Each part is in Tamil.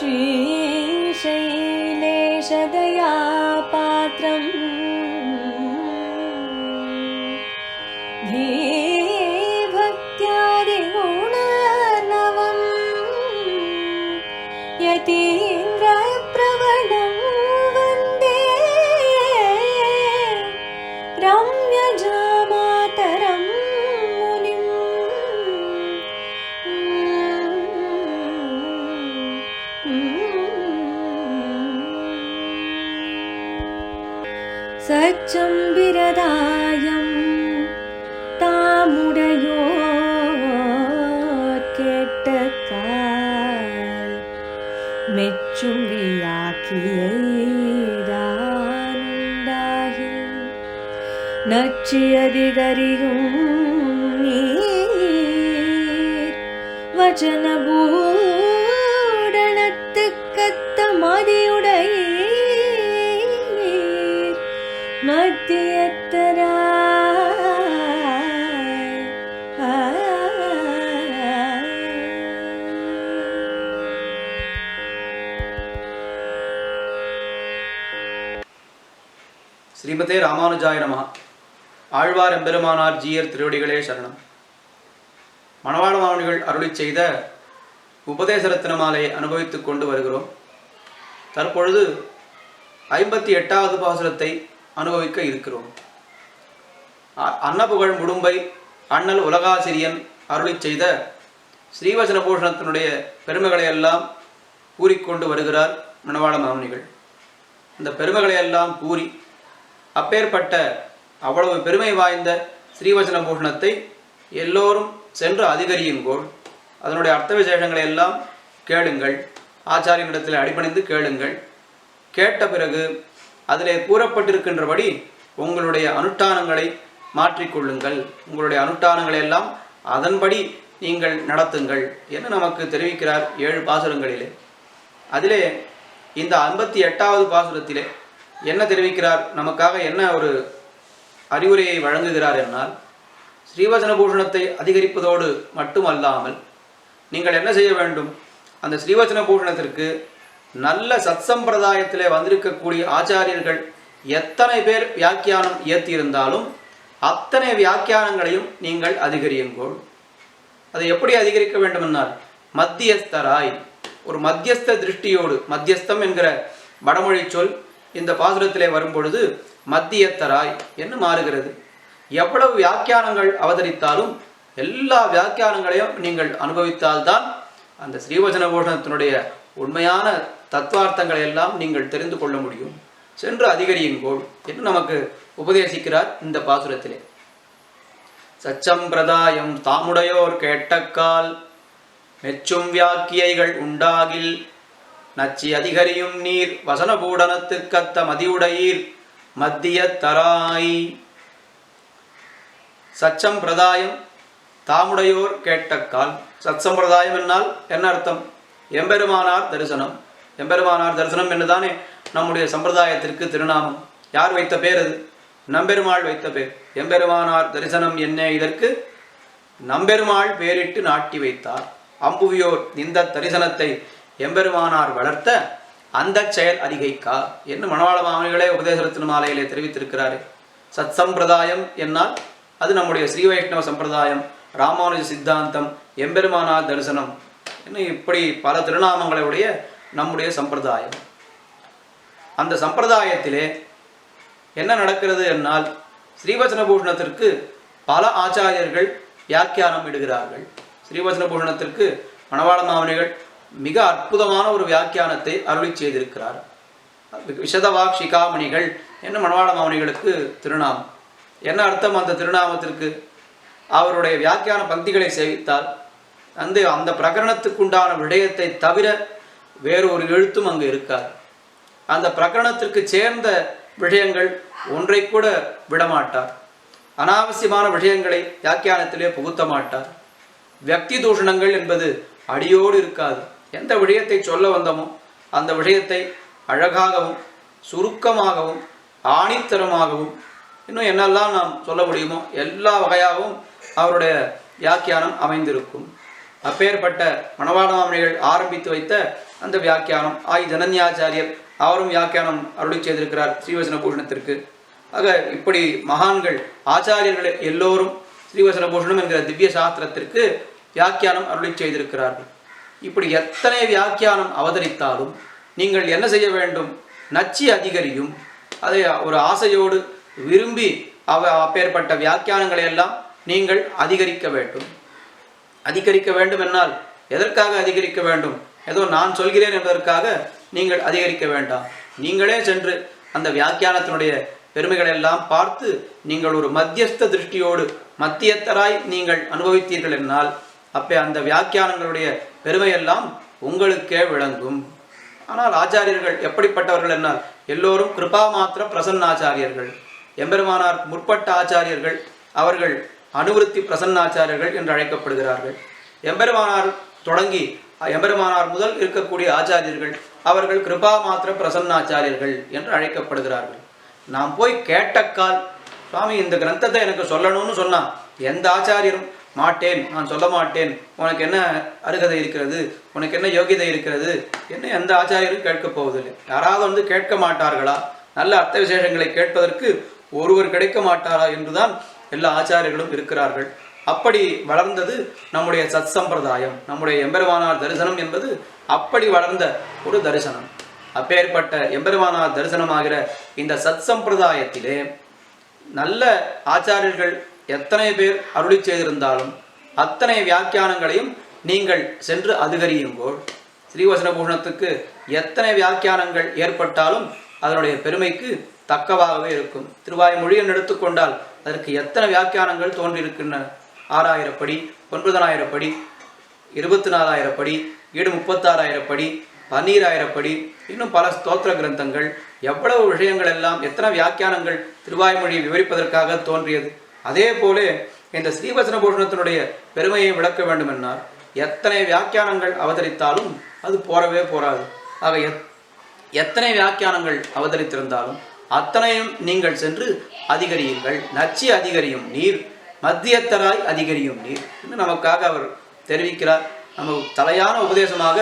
श्रीशैलेशदयापात्रं धीभक्त्यादिगुणार्णवं यतीन्द्रप्रवणं वन्दे रम्यजामातरं मुनिम्। சச்சம்பிரதாயம் தாமுடையோர் கேட்டக்கால் மெச்சும் வியாக்கியைதானுண்டாகி நச்சியதிகரியும் நீர் வச்சனபூடனத்துக்கத்த மதியுடைய மத்தியத்தராய் ஸ்ரீமதே ராமானுஜாய நமஹ. ஆழ்வார் எம்பெருமானார் ஜீயர் திருவடிகளே சரணம். மணவாள மாமுனிகள் அருளிச் செய்த உபதேச ரத்ன மாலையை அனுபவித்துக் கொண்டு வருகிறோம். தற்பொழுது 58வது பாசுரத்தை அனுபவிக்க இருக்கிறோம். அன்னபுகழ் முடும்பை அண்ணல் உலகாசிரியன் அருளிச் செய்த ஸ்ரீவசன பூஷணத்தினுடைய பெருமைகளை எல்லாம் கூறிக்கொண்டு வருகிறார் மணவாள மாமுனிகள். இந்த பெருமைகளை எல்லாம் கூறி அப்பேற்பட்ட அவ்வளவு பெருமை வாய்ந்த ஸ்ரீவசன பூஷணத்தை எல்லோரும் சென்று அதிகரியுங்கோள். அதனுடைய அர்த்த விசேஷங்களை எல்லாம் கேளுங்கள், ஆச்சாரியனிடத்தில் அடிபணிந்து கேளுங்கள். கேட்ட பிறகு அதிலே கூறப்பட்டிருக்கின்றபடி உங்களுடைய அனுஷ்டானங்களை மாற்றிக்கொள்ளுங்கள். உங்களுடைய அனுஷ்டானங்களை எல்லாம் அதன்படி நீங்கள் நடத்துங்கள் என்று நமக்கு தெரிவிக்கிறார் 7 பாசுரங்களிலே. அதிலே இந்த 58வது பாசுரத்திலே என்ன தெரிவிக்கிறார், நமக்காக என்ன ஒரு அறிவுரையை வழங்குகிறார் என்னால், ஸ்ரீவசன பூஷணத்தை அதிகரிப்பதோடு மட்டுமல்லாமல் நீங்கள் என்ன செய்ய வேண்டும், அந்த ஸ்ரீவசன பூஷணத்திற்கு நல்ல சத்சம்பிரதாயத்திலே வந்திருக்கக்கூடிய ஆச்சாரியர்கள் எத்தனை பேர் வியாக்கியானம் இயற்றியிருந்தாலும் அத்தனை வியாக்கியானங்களையும் நீங்கள் அதிகரியுங்கள். அதை எப்படி அதிகரிக்க வேண்டுமென்றால் மத்தியஸ்தராய், ஒரு மத்தியஸ்த திருஷ்டியோடு, மத்தியஸ்தம் என்கிற வடமொழி சொல் இந்த பாசுரத்திலே வரும்பொழுது மத்தியத்தராய் என்று மாறுகிறது. எவ்வளவு வியாக்கியானங்கள் அவதரித்தாலும் எல்லா வியாக்கியானங்களையும் நீங்கள் அனுபவித்தால்தான் அந்த ஸ்ரீவசன பூஷணத்தினுடைய உண்மையான தத்துவார்த்தங்களை எல்லாம் நீங்கள் தெரிந்து கொள்ள முடியும். சென்று அதிகரியுங்கோள் என்று நமக்கு உபதேசிக்கிறார் இந்த பாசுரத்திலே. சச்சம்பிரதாயம் தாமுடையோர் கேட்டக்கால் மெச்சும் வியாக்கியைகள் உண்டாகில் நச்சி அதிகரியும் நீர் வசனபூடனத்துக்கத்த மதியுடையீர் மத்தியத்தராய். சச்சம்பிரதாயம் தாமுடையோர் கேட்டக்கால். சத்சம்பிரதாயம் என்னால் என்ன அர்த்தம்? எம்பெருமானார் தரிசனம். எம்பெருமானார் தரிசனம் என்றுதானே நம்முடைய சம்பிரதாயத்திற்கு திருநாமம். யார் வைத்த பேர் அது? நம்பெருமாள் வைத்த பேர். எம்பெருமானார் தரிசனம் என்ன? இதற்கு நம்பெருமாள் பேரிட்டு நாட்டி வைத்தார். அம்புவியோர் இந்த தரிசனத்தை எம்பெருமானார் வளர்த்த அந்த செயல் அறிகைக்கா என்று மணவாள மாமுனிகளே உபதேசரத்தின மாலையிலே தெரிவித்திருக்கிறாரே. சத் சம்பிரதாயம் என்னால் அது நம்முடைய ஸ்ரீ வைஷ்ணவ சம்பிரதாயம், ராமானுஜ சித்தாந்தம், எம்பெருமானார் தரிசனம் இன்னும் இப்படி பல திருநாமங்களை உடைய நம்முடைய சம்பிரதாயம். அந்த சம்பிரதாயத்திலே என்ன நடக்கிறது என்னால், ஸ்ரீவசன பூஷணத்திற்கு பல ஆச்சாரியர்கள் வியாக்கியானம் இடுகிறார்கள். ஸ்ரீவசன பூஷணத்திற்கு மணவாள மாமுனிகள் மிக அற்புதமான ஒரு வியாக்கியானத்தை அருளி செய்திருக்கிறார். விஷதவாக் சிகாமணிகள் என்று மணவாள மாமுனிகளுக்கு திருநாமம். என்ன அர்த்தம் அந்த திருநாமத்திற்கு? அவருடைய வியாக்கியான பக்திகளை சேவித்தால் அந்த பிரகரணத்துக்குண்டான விடயத்தை தவிர வேறொரு எழுத்தும் அங்கு இருக்காது. அந்த பிரகரணத்திற்கு சேர்ந்த விஷயங்கள் ஒன்றை கூட விடமாட்டார். அனாவசியமான விஷயங்களை வியாக்கியானத்திலே புகுத்த மாட்டார். வியக்தி தூஷணங்கள் என்பது அடியோடு இருக்காது. எந்த விஷயத்தை சொல்ல வந்தோமோ அந்த விஷயத்தை அழகாகவும் சுருக்கமாகவும் ஆணித்தரமாகவும் இன்னும் என்னெல்லாம் நாம் சொல்ல முடியுமோ எல்லா வகையாகவும் அவருடைய வியாக்கியானம் அமைந்திருக்கும். அப்பேற்பட்ட மணவாள மாமுனிகள் ஆரம்பித்து வைத்த அந்த வியாக்கியானம் ஜனன்யாச்சாரியர் அவரும் வியாக்கியானம் அருளி செய்திருக்கிறார் ஸ்ரீவசன பூஷணத்திற்கு. ஆக இப்படி மகான்கள் ஆச்சாரியர்கள் எல்லோரும் ஸ்ரீவசன பூஷணம் என்கிற திவ்ய சாஸ்திரத்திற்கு வியாக்கியானம் அருளி செய்திருக்கிறார்கள். இப்படி எத்தனை வியாக்கியானம் அவதரித்தாலும் நீங்கள் என்ன செய்ய வேண்டும்? நச்சி அதிகரியும். அதை ஒரு ஆசையோடு விரும்பி அப்பேற்பட்ட வியாக்கியானங்களை எல்லாம் நீங்கள் அதிகரிக்க வேண்டும். அதிகரிக்க வேண்டும் என்னால் எதற்காக அதிகரிக்க வேண்டும்? ஏதோ நான் சொல்கிறேன் என்பதற்காக நீங்கள் அதிகரிக்க வேண்டாம். நீங்களே சென்று அந்த வியாக்கியானத்தினுடைய பெருமைகளை எல்லாம் பார்த்து நீங்கள் ஒரு மத்தியஸ்த திருஷ்டியோடு மத்தியத்தராய் நீங்கள் அனுபவித்தீர்கள் என்னால் அப்போ அந்த வியாக்கியானங்களுடைய பெருமையெல்லாம் உங்களுக்கே விளங்கும். ஆனால் ஆச்சாரியர்கள் எப்படிப்பட்டவர்கள் என்னால் எல்லோரும் கிருபா மாத்திர பிரசன்னாச்சாரியர்கள். எம்பெருமானார் முற்பட்ட ஆச்சாரியர்கள் அவர்கள் அனுவிருத்தி பிரசன்னாச்சாரியர்கள் என்று அழைக்கப்படுகிறார்கள். எம்பெருமானார் தொடங்கி எம்பெருமானார் முதல் இருக்கக்கூடிய ஆச்சாரியர்கள் அவர்கள் கிருபா மாத்திர பிரசன்னாச்சாரியர்கள் என்று அழைக்கப்படுகிறார்கள். நாம் போய் கேட்டக்கால் சுவாமி இந்த கிரந்தத்தை எனக்கு சொல்லணும்னு சொன்னான், எந்த ஆச்சாரியரும் மாட்டேன், நான் சொல்ல மாட்டேன், உனக்கு என்ன அருகதை இருக்கிறது, உனக்கு என்ன யோகியதை இருக்கிறது என்ன எந்த ஆச்சாரியரும் கேட்கப் போவதில்லை. யாராவது கேட்க மாட்டார்களா? நல்ல அர்த்த விசேஷங்களை கேட்பதற்கு ஒருவர் கிடைக்க மாட்டாரா என்றுதான் எல்லா ஆச்சாரியர்களும் இருக்கிறார்கள். அப்படி வளர்ந்தது நம்முடைய சத் சம்பிரதாயம். நம்முடைய எம்பெருமானார் தரிசனம் என்பது அப்படி வளர்ந்த ஒரு தரிசனம். அப்பேற்பட்ட எம்பெருமானார் தரிசனமாகிற இந்த சத் சம்பிரதாயத்திலே நல்ல ஆச்சாரியர்கள் எத்தனை பேர் அருளி செய்திருந்தாலும் அத்தனை வியாக்கியானங்களையும் நீங்கள் சென்று அதிகரியுங்கோள். ஸ்ரீவசன பூஷணத்துக்கு எத்தனை வியாக்கியானங்கள் ஏற்பட்டாலும் அதனுடைய பெருமைக்கு தக்கவாகவே இருக்கும். திருவாய்மொழியை எடுத்துக்கொண்டால் அதற்கு எத்தனை வியாக்கியானங்கள் தோன்றியிருக்கின்றன? 6000 படி, 9000 படி, 24,000 படி, 36,000 படி, 12,000 படி, இன்னும் பல ஸ்தோத்திர கிரந்தங்கள், எவ்வளவு விஷயங்கள் எல்லாம், எத்தனை வியாக்கியானங்கள் திருவாய்மொழியை விவரிப்பதற்காக தோன்றியது. அதே போல இந்த ஸ்ரீவசன பூஷணத்தினுடைய பெருமையை விளக்க வேண்டும் என்னால் எத்தனை வியாக்கியானங்கள் அவதரித்தாலும் அது போறவே போராது. ஆக எத்தனை வியாக்கியானங்கள் அவதரித்திருந்தாலும் அத்தனையும் நீங்கள் சென்று அதிகரியுங்கள். நச்சி அதிகரியும் நீர், மத்தியத்தராய் அதிகரியும் நீர் என்று நமக்காக அவர் தெரிவிக்கிறார். நம்ம தலையான உபதேசமாக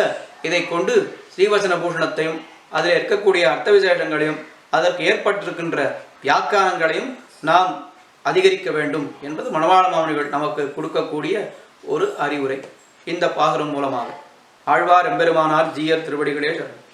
இதை கொண்டு ஸ்ரீவசன பூஷணத்தையும் அதில் இருக்கக்கூடிய அர்த்த விசேஷங்களையும் அதற்கு ஏற்பட்டிருக்கின்ற வியாக்கியானங்களையும் நாம் அதிகரிக்க வேண்டும் என்பது மணவாள மாமுனிகள் நமக்கு கொடுக்கக்கூடிய ஒரு அறிவுரை. இந்த பாசுரம் மூலமாக ஆழ்வார் எம்பெருமானார் ஜீயர் திருவடிகளே சரணம்.